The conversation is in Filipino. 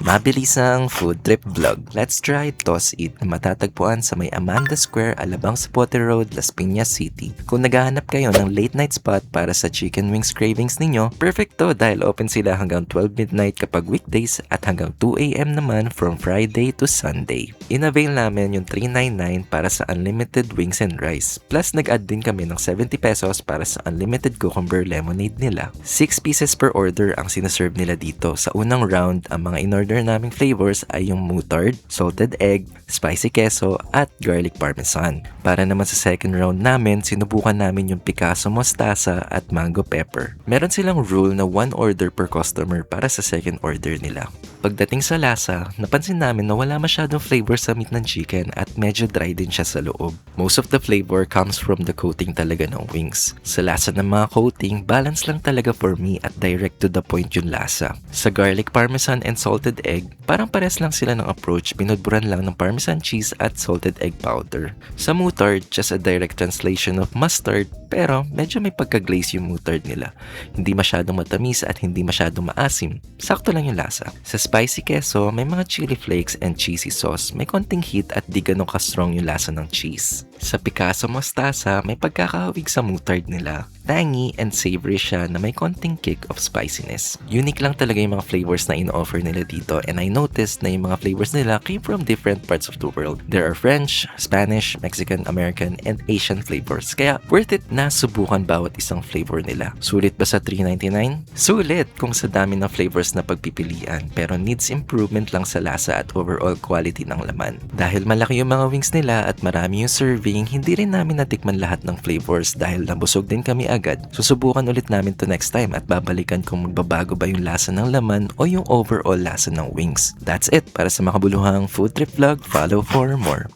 Mabilisang food trip vlog. Let's try Toss It na matatagpuan sa may Amanda Square, Alabang Zapote Road, Las Piñas City. Kung naghahanap kayo ng late night spot para sa chicken wings cravings ninyo, perfect to dahil open sila hanggang 12 midnight kapag weekdays at hanggang 2 a.m. naman from Friday to Sunday. In-avail namin yung $3.99 para sa unlimited wings and rice. Plus nag-add din kami ng 70 pesos para sa unlimited cucumber lemonade nila. 6 pieces per order ang sinaserve nila dito. Sa unang round, ang mga in-order naming flavors ay yung mustard, salted egg, spicy queso, at garlic parmesan. Para naman sa second round namin, sinubukan namin yung Picasso mostasa at mango pepper. Meron silang rule na 1 order per customer para sa second order nila. Pagdating sa lasa, napansin namin na wala masyadong flavor sa meat ng chicken at medyo dry din siya sa loob. Most of the flavor comes from the coating talaga ng wings. Sa lasa ng mga coating, balance lang talaga for me at direct to the point yung lasa. Sa garlic parmesan and salted egg, parang pares lang sila ng approach, binudburan lang ng parmesan cheese at salted egg powder. Sa mustard, just a direct translation of mustard, pero medyo may pagka-glaze yung mustard nila. Hindi masyadong matamis at hindi masyadong maasim. Sakto lang yung lasa. Sa spicy queso, may mga chili flakes and cheesy sauce. May konting heat at di ganun ka-strong yung lasa ng cheese. Sa Picasso mostasa, may pagkakahawig sa mustard nila. Tangy and savory siya na may konting kick of spiciness. Unique lang talaga yung mga flavors na in-offer nila dito, and I noticed na yung mga flavors nila came from different parts of the world. There are French, Spanish, Mexican, American, and Asian flavors. Kaya worth it na subukan bawat isang flavor nila. Sulit ba sa $3.99? Sulit kung sa dami ng flavors na pagpipilian, pero needs improvement lang sa lasa at overall quality ng laman. Dahil malaki yung mga wings nila at marami yung serving, hindi rin namin natikman lahat ng flavors dahil nabusog din kami agad. Susubukan ulit namin to next time at babalikan kung magbabago ba yung lasa ng laman o yung overall lasa ng wings. That's it para sa makabuluhang food trip vlog. Follow for more.